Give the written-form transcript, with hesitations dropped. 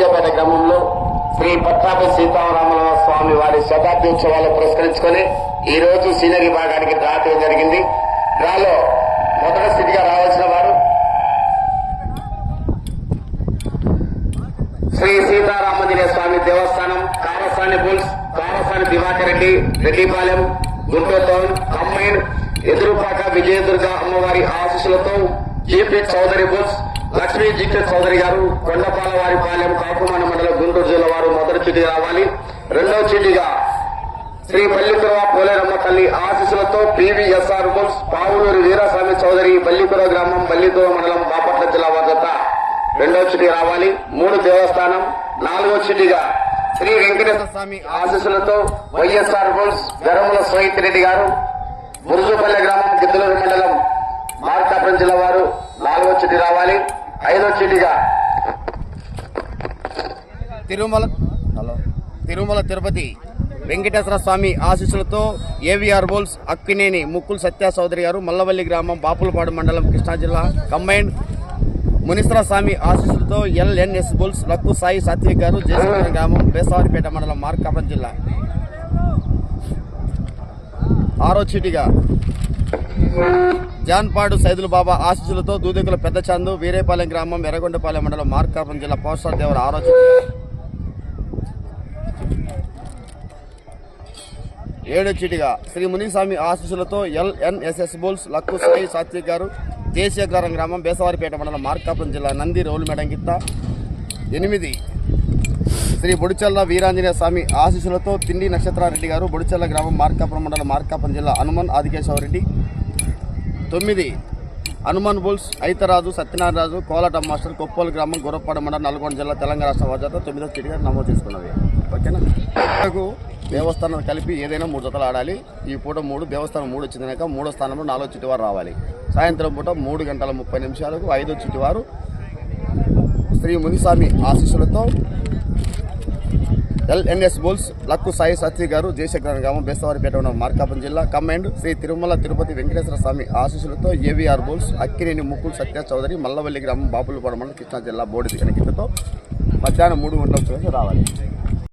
బీజేపేట గ్రామంలో శ్రీ పట్టాభి సీతారామల స్వామి వారి శతాబ్ది ఉత్సవాలు పురస్కరించుకొని ఈ రోజు సీనరీ విభాగానికి డ్రా తీయడం జరిగింది. డ్రాలో మొదటి స్థితిగా రావాల్సిన వారు Shri Sitaramanjaneya Swamy Devasthanam, Karasani bulls, Karasani Diwakar Reddy, Reddypalem, Guntur town combined, Edurupaka Vijayadurga అమ్మవారి ఆశీస్సులతో GP Chowdary bulls, Lakshmi GK Chowdary garu, Kondapala వారి పాలెం, కాకుమాన మండలం, గుంటూరు జిల్లా వారు మొదటి చీటీ రావాలి. రెండవ చీటీగా శ్రీ పల్లికురవ పోలేరమ్మ తల్లి ఆశీస్సులతో పీవీఎస్ఆర్ బుల్స్, పావులూరి వీరస్వామి చౌదరి, బల్లికుర గ్రామం, బల్లికుర మండలం, బాపట్ల జిల్లా వారి జత రెండవ చీటీ రావాలి. 3 దేవస్థానం. 4వ చీటీగా శ్రీ వెంకటేశ్వర స్వామి ఆశీస్సులతో వైఎస్ఆర్ బుల్స్, గరముల సోహిత్ రెడ్డి గారు, మురుజుపల్లె గ్రామం, గిద్దలూరు మండలం, మార్కాపురం జిల్లా వారు 4వ చీటీ రావాలి. 5వ చీటీగా తిరుమల తిరుపతి వెంకటేశ్వర స్వామి ఆశీస్సులతో ఏవిఆర్ బోల్స్, అక్కినేని ముక్కుల్ సత్య చౌదరి గారు, మల్లవల్లి గ్రామం, బాపులపాడు మండలం, కృష్ణా జిల్లా కంబైన్డ్, మునీశ్వర స్వామి ఆశీస్సులతో ఎల్ఎన్ఎస్ బుల్స్, లక్కు సాయి సాత్విక్ గారు, జయశంకరం గ్రామం, బేసవారిపేట మండలం, మార్కాపురం జిల్లా. 6వ చీటీగా జాన్పాడు సైదులు బాబా ఆశీస్సులతో దూదికుల పెద్ద చందు, వీరేపాలెం గ్రామం, ఎర్రగొండపాలెం మండలం, మార్కాపురం జిల్లా, పోస్టర్ దేవర 6వ చీటీ. 7వ చీటీగా శ్రీ మునిస్వామి ఆశీస్సులతో ఎల్ఎన్ఎస్ఎస్ బుల్స్, లక్కు సాయి సాత్విక్ గారు, జయశేఖరం గ్రామం, బేసవారిపేట మండలం, మార్కాపురం జిల్లా, నంది రోలు మెడంగిత్త. 8 శ్రీ బొడిచెల్ల వీరాంజనేయ స్వామి ఆశీస్సులతో తిండి నక్షత్రారెడ్డి గారు, బొడిచెల్ల గ్రామం, మార్కాపురం మండలం, మార్కాపురం జిల్లా, హనుమన్ ఆదికేశవరెడ్డి. 9 హనుమాన్ బుల్స్, ఐతరాజు సత్యనారాయణరాజు, కోలాటం మాస్టర్, కొప్పోలు గ్రామం, గుర్రపాడు మండలం, నల్గొండ జిల్లా, తెలంగాణ రాష్ట్ర వాజాత 9వ చీటీగా నమోదు చేసుకున్నవి. ఓకేనా? దేవస్థానం కలిపి ఏదైనా 3 జతలు ఆడాలి. ఈ పూట 3 దేవస్థానం 3 వచ్చిందనక 3వ స్థానంలో 4వ చీటి వారు రావాలి. సాయంత్రం పూట 3 గంటల 30 నిమిషాలకు 5వ చీటి వారు శ్రీ మునిస్వామి ఆశీస్సులతో ఎల్ఎన్ఎస్ బుల్స్, లక్కు సాయి సత్య గారు, జయశేఖరం గ్రామం, బేస్తవారిపేట మార్కాపురం జిల్లా కంబైన్డ్, శ్రీ తిరుమల తిరుపతి వెంకటేశ్వర స్వామి ఆశీస్సులతో ఏవిఆర్ బుల్స్, అక్కినేని ముక్కుల్ సత్య చౌదరి, మల్లవల్లి గ్రామం, బాపులపాడు మండలం, కృష్ణా జిల్లా, బోడి గిత్తతో మధ్యాహ్నం 3 గంటల రావాలి.